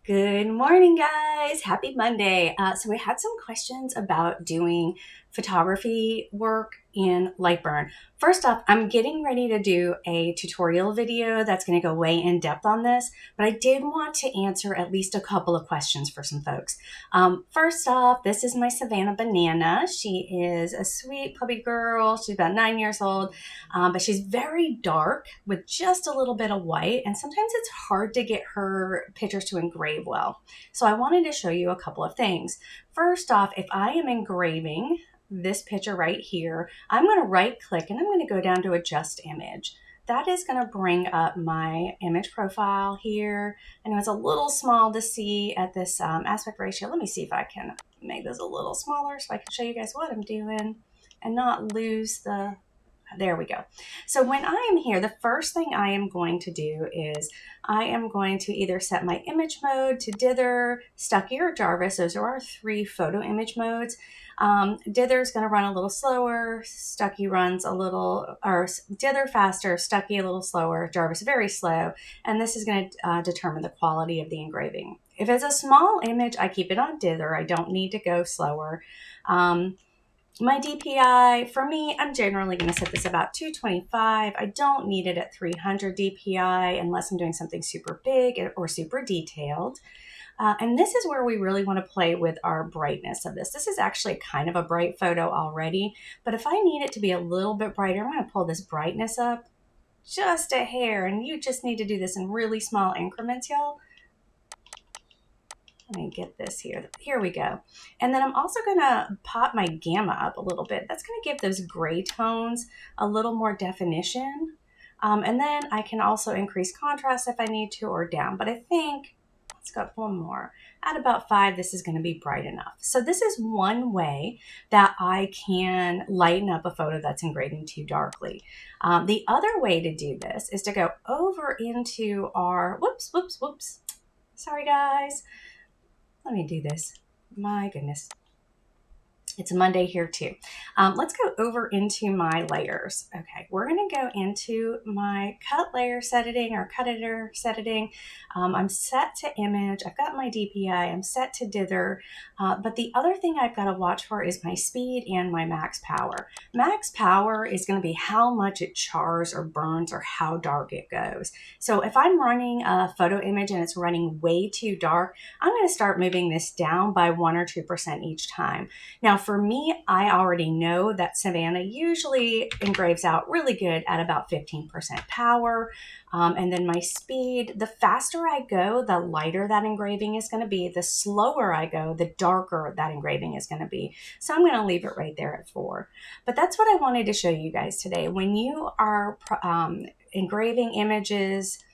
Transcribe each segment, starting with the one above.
Good morning, guys. Happy Monday. So we had some questions about doing photography work in LightBurn. First off, I'm getting ready to do a tutorial video that's going to go way in depth on this, but I did want to answer at least a couple of questions for some folks. First off, this is my Savannah Banana. She is a sweet puppy girl. She's about 9 years old, but she's very dark with just a little bit of white, and sometimes it's hard to get her pictures to engrave well. So I wanted to show you a couple of things. First off, if I am engraving this picture right here, I'm going to right click and I'm going to go down to adjust image. That is going to bring up my image profile here. I know it's a little small to see at this aspect ratio. Let me see if I can make this a little smaller so I can show you guys what I'm doing and not lose the, there we go. So when I am here, the first thing I am going to do is I am going to either set my image mode to dither, Stucky, or Jarvis. Those are our three photo image modes. Dither is going to run a little slower, Stucky runs a little, or dither faster, Stucky a little slower, Jarvis very slow, and this is going to determine the quality of the engraving. If it's a small image, I keep it on dither. I don't need to go slower. My DPI, for me, I'm generally going to set this about 225. I don't need it at 300 DPI unless I'm doing something super big or super detailed. And this is where we really want to play with our brightness of this. This is actually kind of a bright photo already, but if I need it to be a little bit brighter, I'm going to pull this brightness up just a hair, and you just need to do this in really small increments, y'all. Let me get this here. Here we go. And then I'm also going to pop my gamma up a little bit. That's going to give those gray tones a little more definition. And then I can also increase contrast if I need to, or down. But I think, let's go up one more. At about 5, this is going to be bright enough. So this is one way that I can lighten up a photo that's engraving too darkly. The other way to do this is to go over into our, whoops. Sorry, guys. Let me do this. My goodness. It's a Monday here too. Let's go over into my layers. Okay, we're going to go into my cut layer setting or cut editor setting. I'm set to image. I've got my DPI. I'm set to dither. But the other thing I've got to watch for is my speed and my max power. Max power is going to be how much it chars or burns or how dark it goes. So if I'm running a photo image and it's running way too dark, I'm going to start moving this down by 1 or 2% each time. Now, for me, I already know that Savannah usually engraves out really good at about 15% power. And then my speed, the faster I go, the lighter that engraving is going to be. The slower I go, the darker that engraving is going to be. So I'm going to leave it right there at 4. But that's what I wanted to show you guys today. When you are engraving images,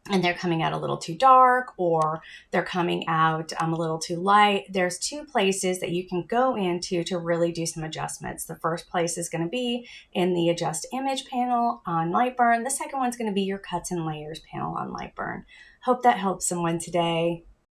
and they're coming out a little too dark or they're coming out a little too light, there's 2 places that you can go into to really do some adjustments. The first place is going to be in the Adjust Image panel on LightBurn. The second one's going to be your Cuts and Layers panel on LightBurn. Hope that helps someone today.